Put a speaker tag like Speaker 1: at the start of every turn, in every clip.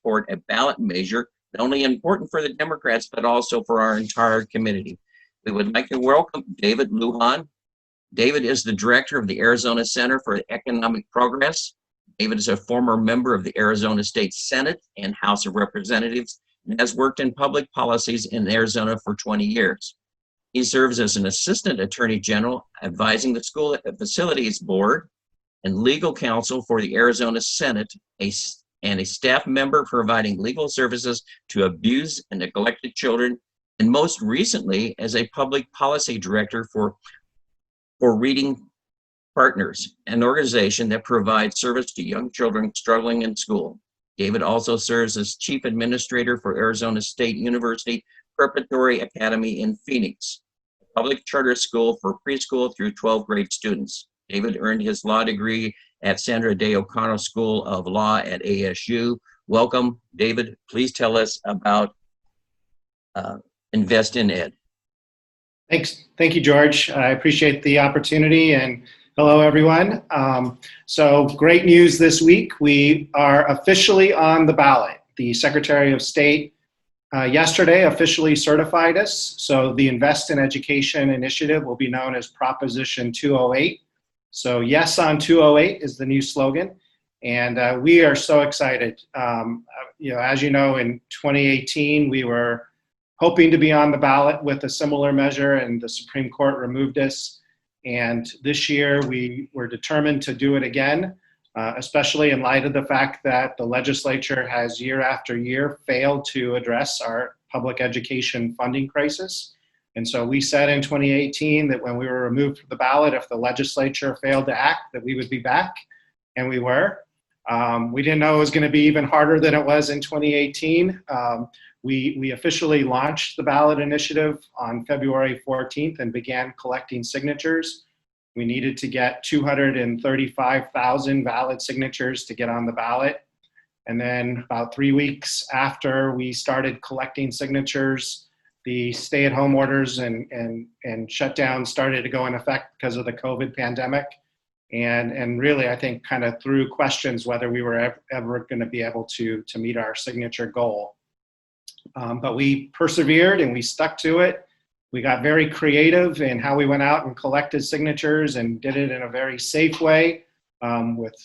Speaker 1: support a ballot measure not only important for the Democrats, but also for our entire community. We would like to welcome David Lujan. David is the director of the Arizona Center for Economic Progress. David is a former member of the Arizona State Senate and House of Representatives and has worked in public policies in Arizona for 20 years. He serves as an assistant attorney general, advising the School Facilities Board and legal counsel for the Arizona Senate, and a staff member providing legal services to abused and neglected children, and most recently as a public policy director for Reading Partners, an organization that provides service to young children struggling in school. David also serves as chief administrator for Arizona State University Preparatory Academy in Phoenix, a public charter school for preschool through 12th grade students. David earned his law degree at Sandra Day O'Connell School of Law at ASU. Welcome, David. Please tell us about Invest in Ed.
Speaker 2: Thanks. Thank you, George. I appreciate the opportunity, and hello, everyone. So great news this week. We are officially on the ballot. The Secretary of State yesterday officially certified us. So the Invest in Education initiative will be known as Proposition 208. So yes on 208 is the new slogan. And we are so excited. As you know, in 2018, we were hoping to be on the ballot with a similar measure, and the Supreme Court removed us. And this year we were determined to do it again, especially in light of the fact that the legislature has year after year failed to address our public education funding crisis. And so we said in 2018 that when we were removed from the ballot, if the legislature failed to act, that we would be back, and we were. We didn't know it was going to be even harder than it was in 2018. We officially launched the ballot initiative on February 14th and began collecting signatures. We needed to get 235,000 valid signatures to get on the ballot. And then about 3 weeks after we started collecting signatures, the stay-at-home orders and shutdown started to go in effect because of the COVID pandemic. And really, I think, kind of threw questions whether we were ever going to be able to meet our signature goal. But we persevered and we stuck to it. We got very creative in how we went out and collected signatures and did it in a very safe way, with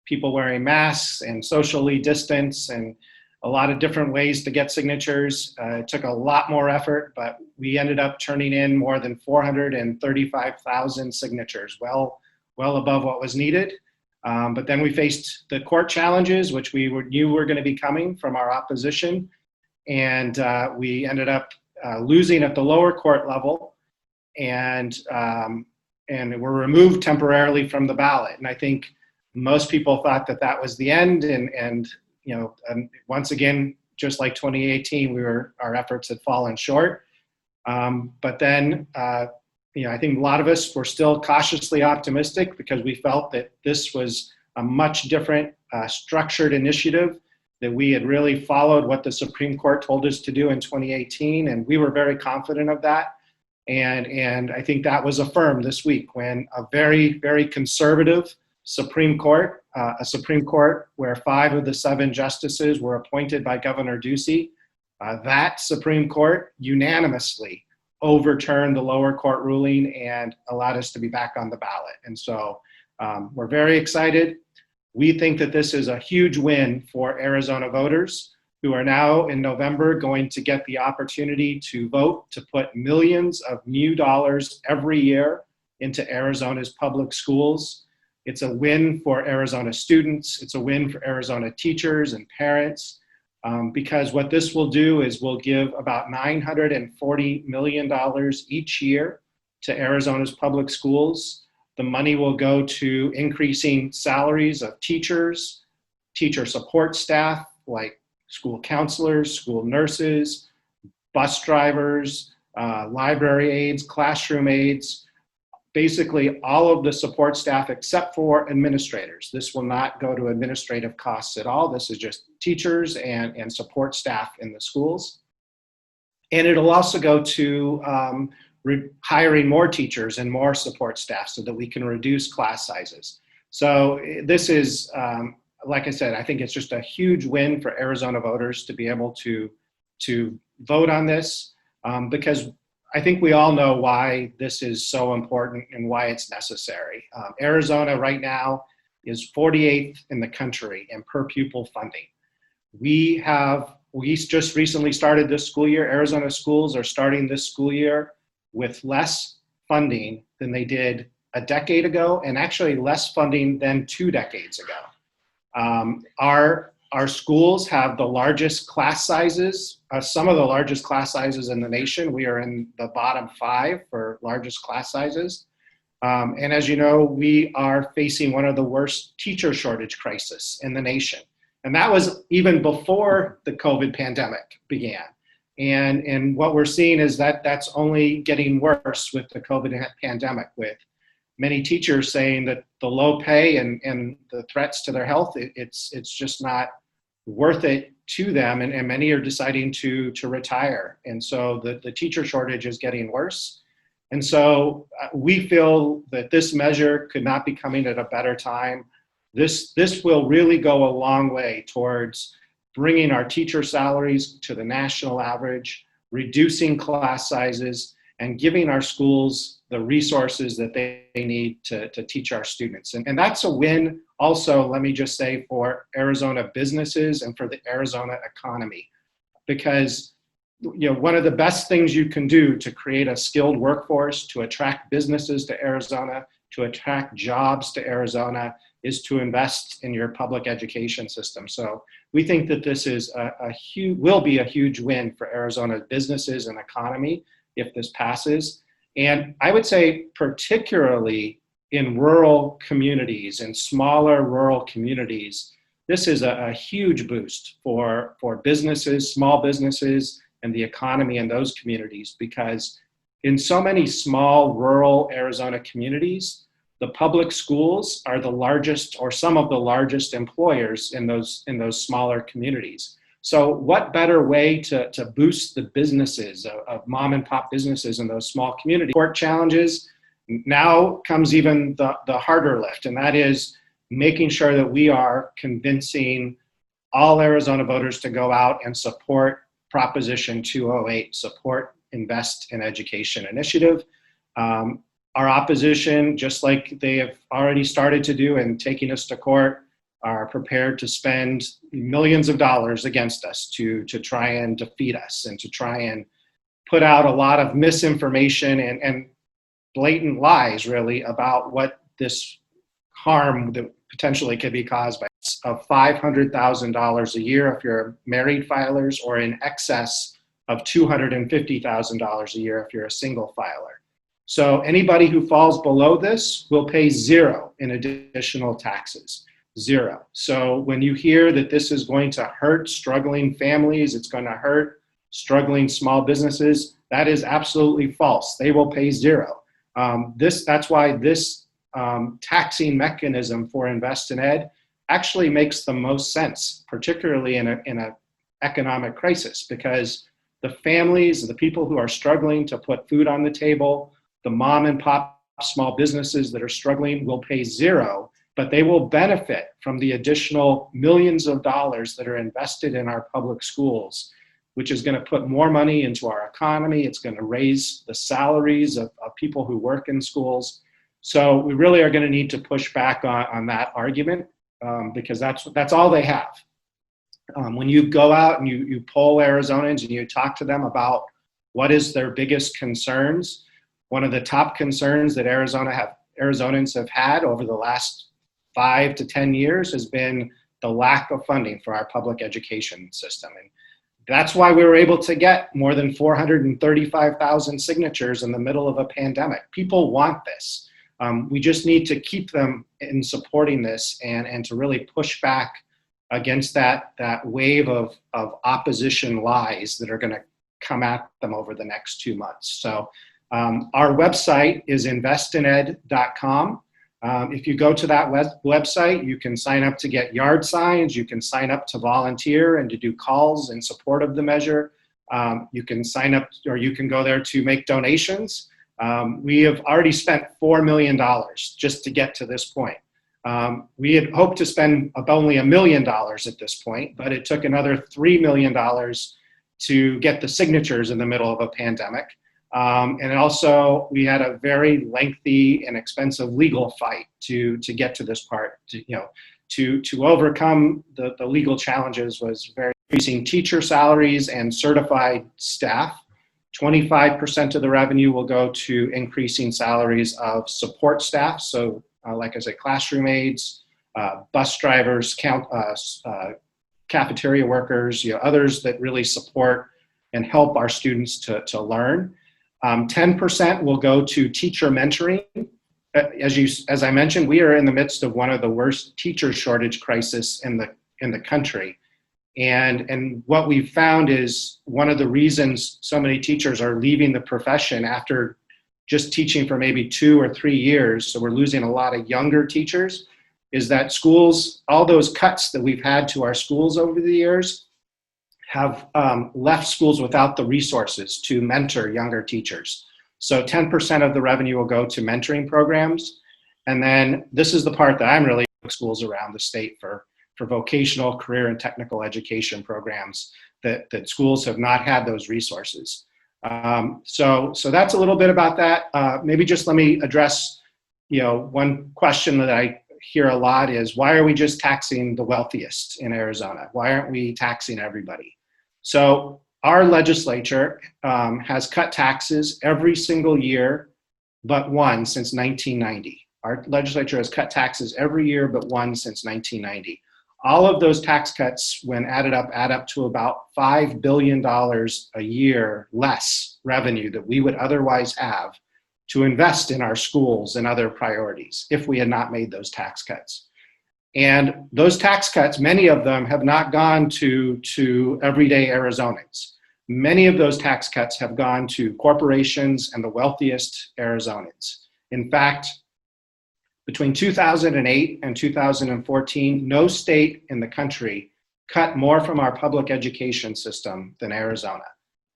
Speaker 2: people wearing masks and socially distanced and a lot of different ways to get signatures. It took a lot more effort, but we ended up turning in more than 435,000 signatures, well above what was needed. But then we faced the court challenges, which we knew were going to be coming from our opposition. And we ended up losing at the lower court level, and were removed temporarily from the ballot. And I think most people thought that that was the end. And once again, just like 2018, our efforts had fallen short. But then, I think a lot of us were still cautiously optimistic because we felt that this was a much different structured initiative, that we had really followed what the Supreme Court told us to do in 2018, and we were very confident of that. And I think that was affirmed this week when a very, very conservative Supreme Court, a Supreme Court where 5 of the 7 justices were appointed by Governor Ducey, that Supreme Court unanimously overturned the lower court ruling and allowed us to be back on the ballot. And so we're very excited. We think that this is a huge win for Arizona voters who are now in November going to get the opportunity to vote to put millions of new dollars every year into Arizona's public schools. It's a win for Arizona students. It's a win for Arizona teachers and parents, because what this will do is we'll give about $940 million each year to Arizona's public schools. The money will go to increasing salaries of teachers, teacher support staff like school counselors, school nurses, bus drivers, library aides, classroom aides, basically all of the support staff except for administrators. This will not go to administrative costs at all. This is just teachers and support staff in the schools. And it'll also go to hiring more teachers and more support staff so that we can reduce class sizes. So this is like I said, I think it's just a huge win for Arizona voters to be able to vote on this, because I think we all know why this is so important and why it's necessary. Arizona right now is 48th in the country in per pupil funding. We just recently started this school year. Arizona schools are starting this school year with less funding than they did a decade ago, and actually less funding than 2 decades ago. Our schools have the largest class sizes, some of the largest class sizes in the nation. We are in the bottom 5 for largest class sizes. And as you know, we are facing one of the worst teacher shortage crisis in the nation. And that was even before the COVID pandemic began. And what we're seeing is that that's only getting worse with the COVID pandemic, with many teachers saying that the low pay and the threats to their health, it's just not worth it to them. And many are deciding to retire. And so the teacher shortage is getting worse. And so we feel that this measure could not be coming at a better time. This will really go a long way towards bringing our teacher salaries to the national average, reducing class sizes, and giving our schools the resources that they need to teach our students. And that's a win also, let me just say, for Arizona businesses and for the Arizona economy. Because one of the best things you can do to create a skilled workforce, to attract businesses to Arizona, to attract jobs to Arizona, is to invest in your public education system. So we think that this is will be a huge win for Arizona businesses and economy if this passes. And I would say particularly in rural communities, in smaller rural communities, this is a huge boost for businesses, small businesses, and the economy in those communities, because in so many small rural Arizona communities, the public schools are the largest or some of the largest employers in those smaller communities. So what better way to boost the businesses of mom and pop businesses in those small communities? Support challenges. Now comes even the harder lift, and that is making sure that we are convincing all Arizona voters to go out and support Proposition 208, support Invest in Education initiative. Our opposition, just like they have already started to do and taking us to court, are prepared to spend millions of dollars against us to try and defeat us and to try and put out a lot of misinformation and blatant lies, really, about what this harm that potentially could be caused by of $500,000 a year if you're married filers, or in excess of $250,000 a year if you're a single filer. So anybody who falls below this will pay zero in additional taxes. Zero. So when you hear that this is going to hurt struggling families, it's going to hurt struggling small businesses, that is absolutely false. They will pay zero. That's why this taxing mechanism for Invest in Ed actually makes the most sense, particularly in an economic crisis, because the families, the people who are struggling to put food on the table, the mom and pop small businesses that are struggling will pay zero, but they will benefit from the additional millions of dollars that are invested in our public schools, which is going to put more money into our economy. It's going to raise the salaries of people who work in schools. So we really are going to need to push back on that argument, because that's all they have. When you go out and you poll Arizonans and you talk to them about what is their biggest concerns, one of the top concerns that Arizonans have had over the last 5 to 10 years has been the lack of funding for our public education system. And that's why we were able to get more than 435,000 signatures in the middle of a pandemic. People want this. We just need to keep them in supporting this and to really push back against that wave of opposition lies that are going to come at them over the next 2 months. So our website is investined.com. If you go to that website, you can sign up to get yard signs, you can sign up to volunteer and to do calls in support of the measure. You can sign up, or you can go there to make donations. We have already spent $4 million just to get to this point. We had hoped to spend only $1 million at this point, but it took another $3 million to get the signatures in the middle of a pandemic. And also, we had a very lengthy and expensive legal fight to get to this part. To overcome the legal challenges was very increasing teacher salaries and certified staff. 25% of the revenue will go to increasing salaries of support staff. So, like I said, classroom aides, bus drivers, cafeteria workers, others that really support and help our students to learn. 10% will go to teacher mentoring. As I mentioned, we are in the midst of one of the worst teacher shortage crisis in the country. And what we've found is one of the reasons so many teachers are leaving the profession after just teaching for maybe 2 or 3 years, so we're losing a lot of younger teachers, is that schools, all those cuts that we've had to our schools over the years, have left schools without the resources to mentor younger teachers. So 10% of the revenue will go to mentoring programs. And then this is the part that I'm really schools around the state for vocational, career, and technical education programs that schools have not had those resources. So that's a little bit about that. Maybe just let me address, one question that I hear a lot is, why are we just taxing the wealthiest in Arizona? Why aren't we taxing everybody? So our legislature has cut taxes every single year but one since 1990. Our legislature has cut taxes every year but one since 1990. All of those tax cuts, when add up to about $5 billion a year less revenue that we would otherwise have to invest in our schools and other priorities if we had not made those tax cuts. And those tax cuts, many of them have not gone to everyday Arizonans. Many of those tax cuts have gone to corporations and the wealthiest Arizonans. In fact, between 2008 and 2014, no state in the country cut more from our public education system than Arizona.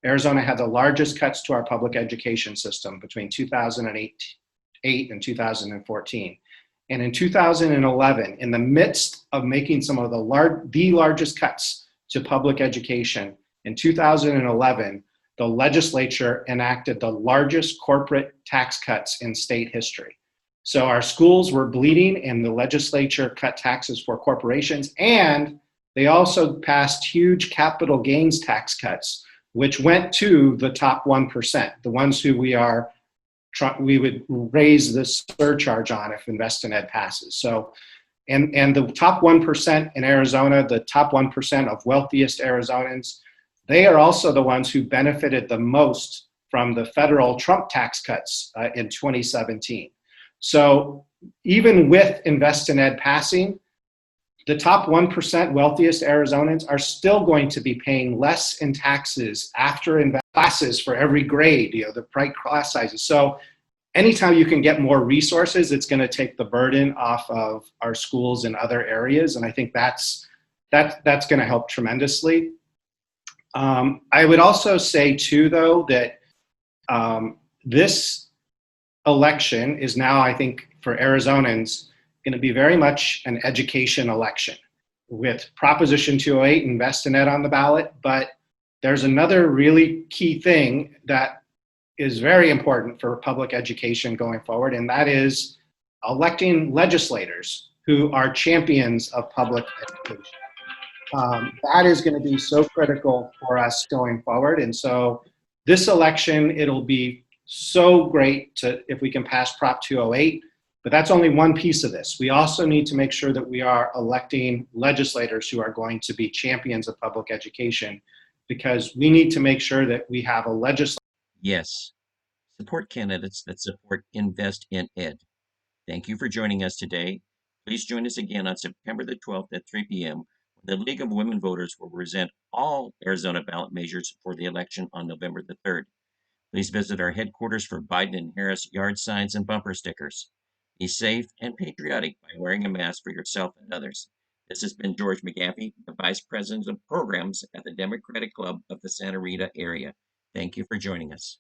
Speaker 2: Arizona had the largest cuts to our public education system between 2008 and 2014. And in 2011, in the midst of making some of the largest cuts to public education, in 2011, the legislature enacted the largest corporate tax cuts in state history. So our schools were bleeding, and the legislature cut taxes for corporations, and they also passed huge capital gains tax cuts, which went to the top 1%, the ones who we would raise the surcharge on if Invest in Ed passes. So, and the top 1% in Arizona, the top 1% of wealthiest Arizonans, they are also the ones who benefited the most from the federal Trump tax cuts in 2017. So even with Invest in Ed passing, the top 1% wealthiest Arizonans are still going to be paying less in taxes after classes for every grade, the right class sizes. So anytime you can get more resources, it's going to take the burden off of our schools in other areas. And I think that's going to help tremendously. I would also say too, though, that this election is now, I think, for Arizonans, going to be very much an education election with Proposition 208, Invest in Ed on the ballot. But there's another really key thing that is very important for public education going forward, and that is electing legislators who are champions of public education. That is going to be so critical for us going forward. And so this election, it'll be so great if we can pass Prop 208, but that's only one piece of this. We also need to make sure that we are electing legislators who are going to be champions of public education, because we need to make sure that we have a legislature.
Speaker 1: Yes. Support candidates that support Invest in Ed. Thank you for joining us today. Please join us again on September the 12th at 3 p.m. when the League of Women Voters will present all Arizona ballot measures for the election on November the 3rd. Please visit our headquarters for Biden and Harris yard signs and bumper stickers. Be safe and patriotic by wearing a mask for yourself and others. This has been George McGaffey, the Vice President of Programs at the Democratic Club of the Santa Rita area. Thank you for joining us.